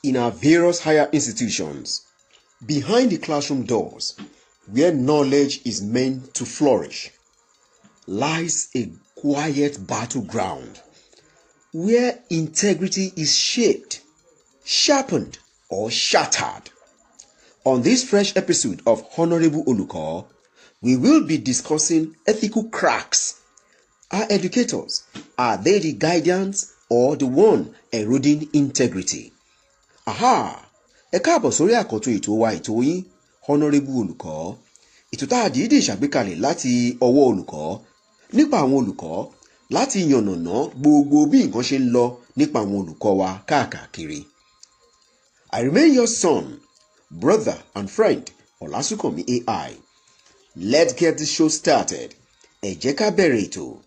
in our various higher institutions, behind the classroom doors, where knowledge is meant to flourish, lies a quiet battleground where integrity is shaped, sharpened, or shattered. On this fresh episode of Honorable Oluko, we will be discussing ethical cracks. Are educators, are they the guardians or the one eroding integrity? Aha! Ẹ káàbọ̀ sórí àkọ́tún ètò wa ètò yín Honorable Oluko. Ètò tá a dìídì ṣàgbékalẹ̀ láti ọwọ́ olùkọ́ nípa àwọn olùkọ́ láti yànnàná gbogbo bí nǹkan ṣe ń lọ nípa àwọn olùkọ́ wa káàkiri. I remain your son, brother and friend Olasukomi AI. Let's get this show started. Ẹ jẹ́ ká bẹ̀rẹ̀ ètò.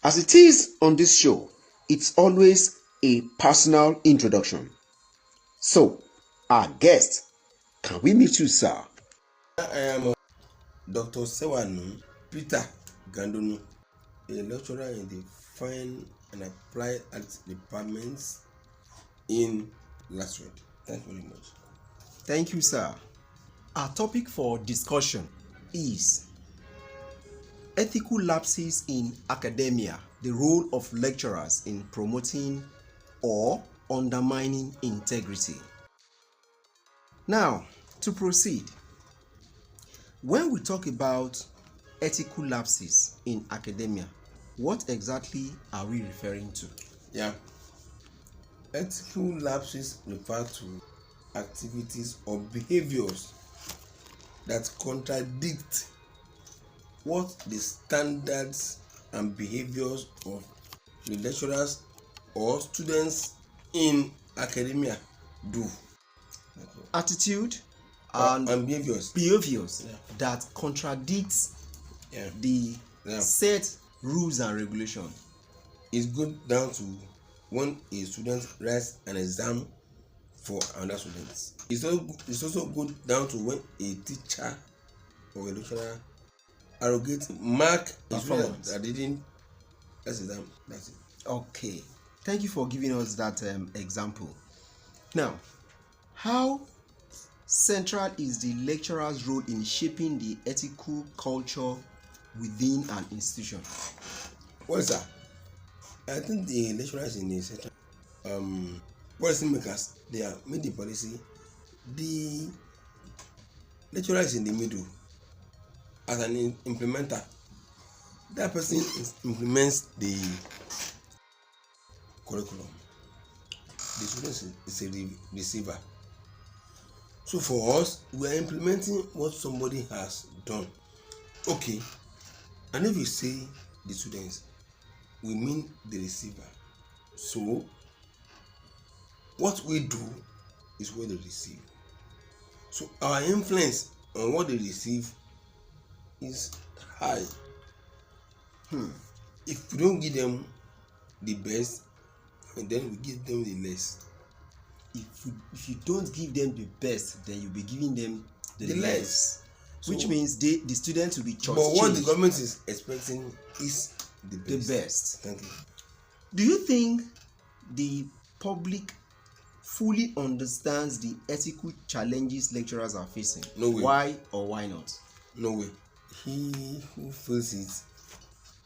As it is on this show, it's always a personal introduction. So, our guest, can we meet you, sir? I am Dr. Sewanu Peter Gandonu, a lecturer in the Fine and Applied Arts departments in Lasred. Thank you very much. Thank you, sir. Our topic for discussion is ethical lapses in academia, the role of lecturers in promoting or undermining integrity. Now, to proceed, when we talk about ethical lapses in academia, what exactly are we referring to? Yeah. Ethical lapses refer to activities or behaviors that contradict what the standards and behaviors of the lecturers or students in academia do. Attitude and behaviors that contradicts the set rules and regulations. It goes down to when a student writes an exam for another student. It's also good down to when a teacher or a lecturer arrogates mark performance that didn't pass exam. That's it. Okay, thank you for giving us that example. Now, how central is the lecturer's role in shaping the ethical culture within an institution? Well, sir, I think the lecturers in the central policy makers, they have made the policy. The lecturer is in the middle as an implementer. That person implements the curriculum. The student is a receiver. So for us, we are implementing what somebody has done. Okay, and if you say the students, we mean the receiver. So what we do is what they receive. So our influence on what they receive is high. If we don't give them the best, and then we give them the less. If you don't give them the best, then you'll be giving them the less. Which means the students will be charged. But what the government is expecting is the best. Thank you. Do you think the public fully understands the ethical challenges lecturers are facing? No way. Why or why not? No way. He who feels it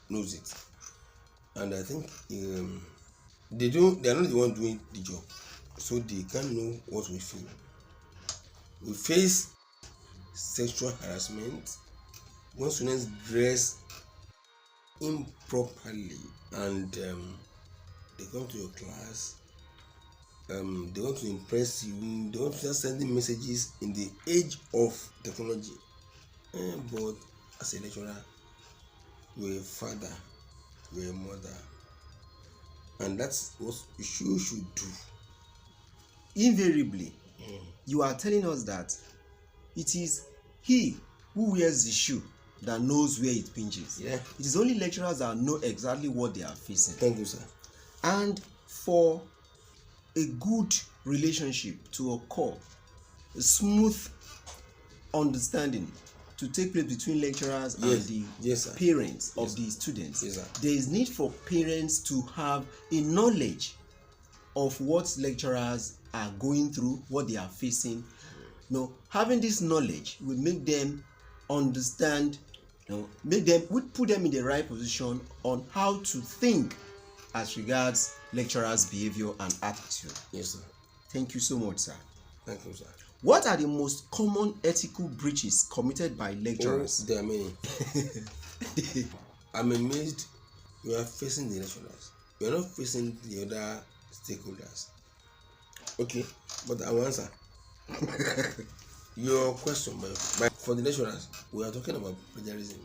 knows it, and I think they are not the one doing the job, so they can't know what we feel. We face sexual harassment when students dress improperly and they come to your class. They want to impress you. They want to just sending messages in the age of technology. But as a lecturer, you're a father, you're a mother, and that's what you should do. Invariably, you are telling us that it is he who wears the shoe that knows where it pinches. Yeah. It is only lecturers that know exactly what they are facing. Thank you, sir. And for a good relationship to occur, a smooth understanding to take place between lecturers and the parents of the students, there is need for parents to have a knowledge of what lecturers are going through, what they are facing. Having this knowledge will make them understand, put them in the right position on how to think as regards lecturers' behavior and attitude. Yes, sir. Thank you so much, sir. Thank you, sir. What are the most common ethical breaches committed by lecturers? Oh, there are many. I'm amazed you are facing the lecturers. You are not facing the other stakeholders. Okay, but I will answer your question. But for the lecturers, we are talking about plagiarism.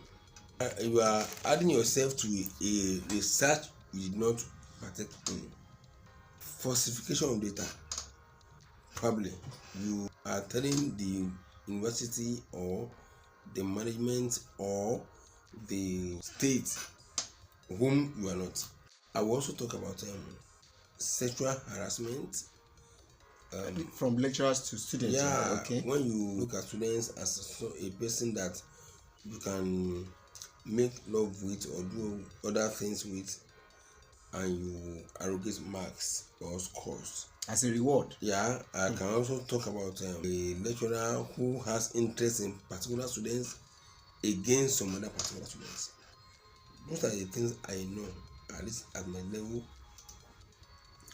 You are adding yourself to a research you did not partake in. Falsification of data. Probably you are telling the university or the management or the state whom you are not. I will also talk about sexual harassment. From lecturers to students. Yeah, okay. When you look at students as a person that you can make love with or do other things with, and you arrogate marks or scores as a reward. Yeah, I can also talk about a lecturer who has interest in particular students against some other particular students. Those are the things I know, at least at my level.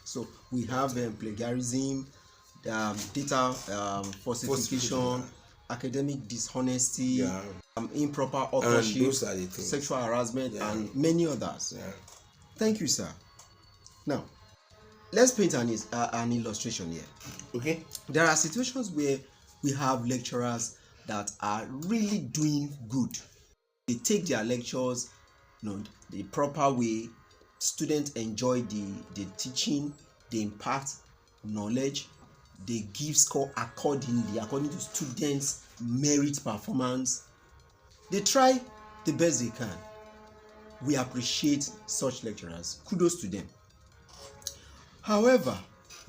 So we have plagiarism, data falsification, academic dishonesty, improper authorship, sexual harassment, and many others. Thank you, sir. Now, let's paint an illustration here. Okay. There are situations where we have lecturers that are really doing good. They take their lectures, the proper way. Students enjoy the teaching. They impart knowledge. They give score according to students' merit performance. They try the best they can. We appreciate such lecturers. Kudos to them. However,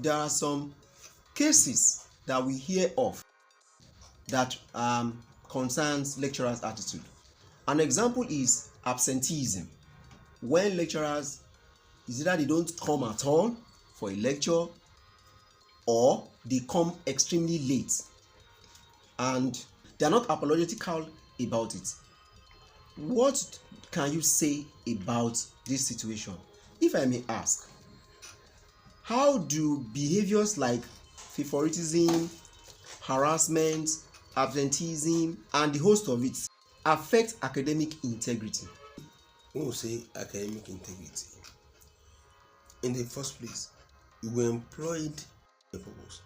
there are some cases that we hear of that concerns lecturers' attitude. An example is absenteeism. When lecturers, is either they don't come at all for a lecture, or they come extremely late and they are not apologetical about it. What can you say about this situation? If I may ask, how do behaviors like favoritism, harassment, absenteeism, and the host of it affect academic integrity? When we say academic integrity, in the first place, you were employed for a purpose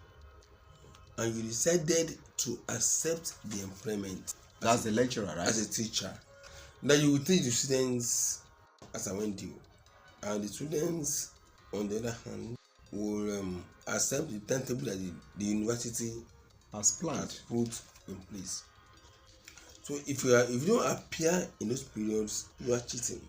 and you decided to accept the employment. That's the lecturer, right? As a teacher. That you will teach the students as I went due, and the students, on the other hand, will accept the timetable that the university has planned, has put in place. So if you don't appear in those periods, you are cheating.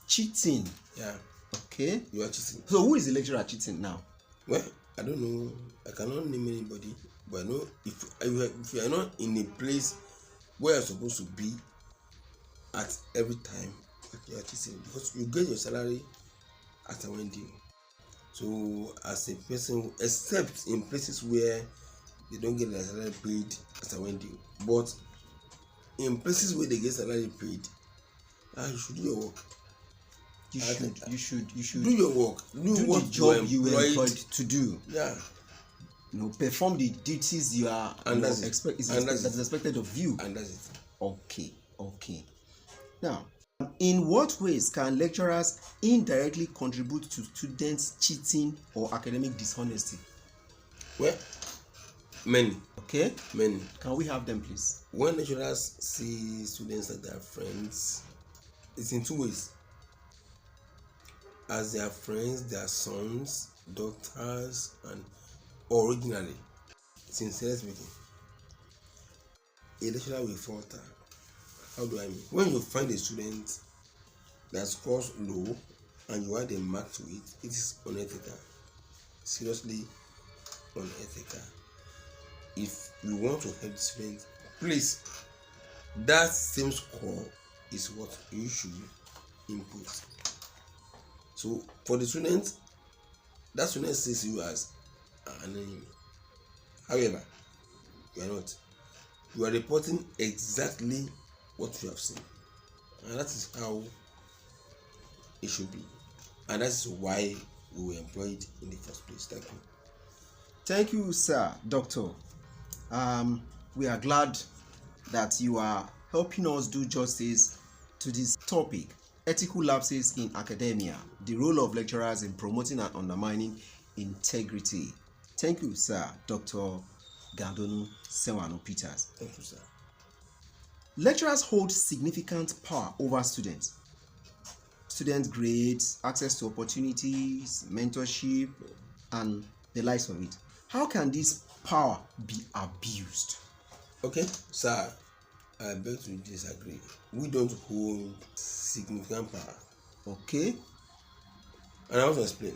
Cheating? Yeah. Okay. You are cheating. So who is the lecturer cheating now? Well, I don't know. I cannot name anybody, but I know if you are not in a place where you're supposed to be at every time, you are cheating, because you get your salary at a when due. So as a person, except in places where they don't get their salary paid as a when due, but in places where they get salary paid, you should do your work. You should do your work. Do what the job you were employed to do. Yeah. Perform the duties you are expected of you. And that's it. Okay. Now, in what ways can lecturers indirectly contribute to students cheating or academic dishonesty? Well, many. Okay. Many. Can we have them, please? When lecturers see students like their friends, it's in two ways. As their friends, their sons, daughters, and originally, sincerely speaking, a lecturer will falter. How do I mean? When you find a student that scores low and you add a mark to it, it is unethical. Seriously unethical. If you want to help the student, please, that same score is what you should input. So for the students that student sees you as an enemy. However, you are not. You are reporting exactly what you have seen, and that is how it should be, and that is why we were employed in the first place. Thank you. Thank you, sir, Doctor. We are glad that you are helping us do justice to this topic: ethical lapses in academia, the role of lecturers in promoting and undermining integrity. Thank you, sir, Dr. Gandonu Sewano Peters. Thank you, sir. Lecturers hold significant power over students. Student grades, access to opportunities, mentorship, and the likes of it. How can this power be abused? Okay, sir, I beg to disagree. We don't hold significant power. Okay. And I want to explain.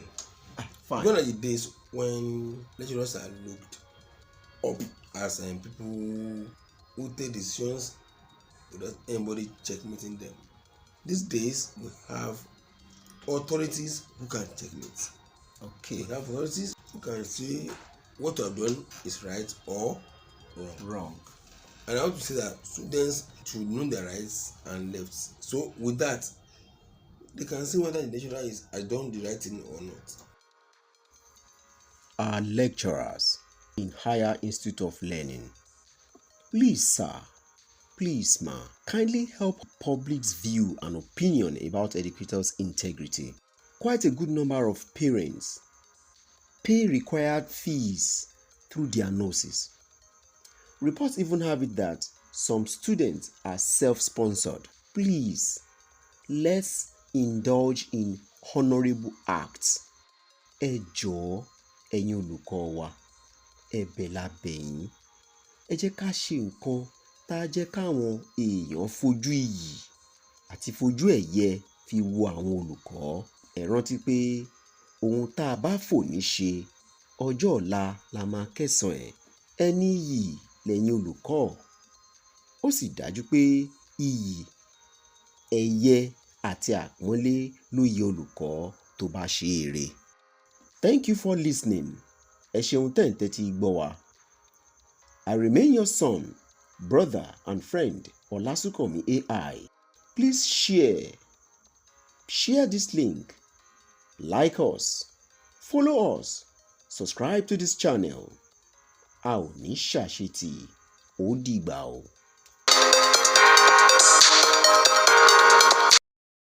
Fine. Gone are the days when lecturers are looked up as people who take decisions without anybody checkmating them. These days we have authorities who can checkmate. Okay. We have authorities who can say what you have done is right or wrong. And I want to say that students should know their rights and lefts. So with that, they can see whether the lecturer has done the right thing or not. Our lecturers in Higher Institute of Learning, please, sir, please, ma, kindly help public's view and opinion about educators' integrity. Quite a good number of parents pay required fees through their noses. Reports even have it that some students are self-sponsored. Please, let's indulge in honorable acts. Ẹ jọ̀ọ́, ẹ̀yin olùkọ́ wa, ẹ̀bẹ̀ la bẹ̀ yín. Ẹ jẹ́ ká ṣe nǹkan tá a jẹ́ káwọn èèyàn fojú iyì àti fojú ẹ̀yẹ fi wo àwọn olùkọ́. Ẹ rántí pé ohun tá a bá fòní ṣe, ọjọ́ ọ̀la la máa kẹ́san ẹ̀. Ẹni iyì lẹ́yìn olùkọ́. Ó sì dájú pé iyì, ẹ̀yẹ àti àpọ́nlé ló yẹ olùkọ́ tó bá ṣe eré. Thank you for listening. Ẹ ṣeun tẹ́ ń tẹ́tí gbọ́ wa. I remain your son, brother and friend Olasukomi AI. Please share this link, like us, follow us, subscribe to this channel. A ò ní ṣàṣetì, ó dìgbà o.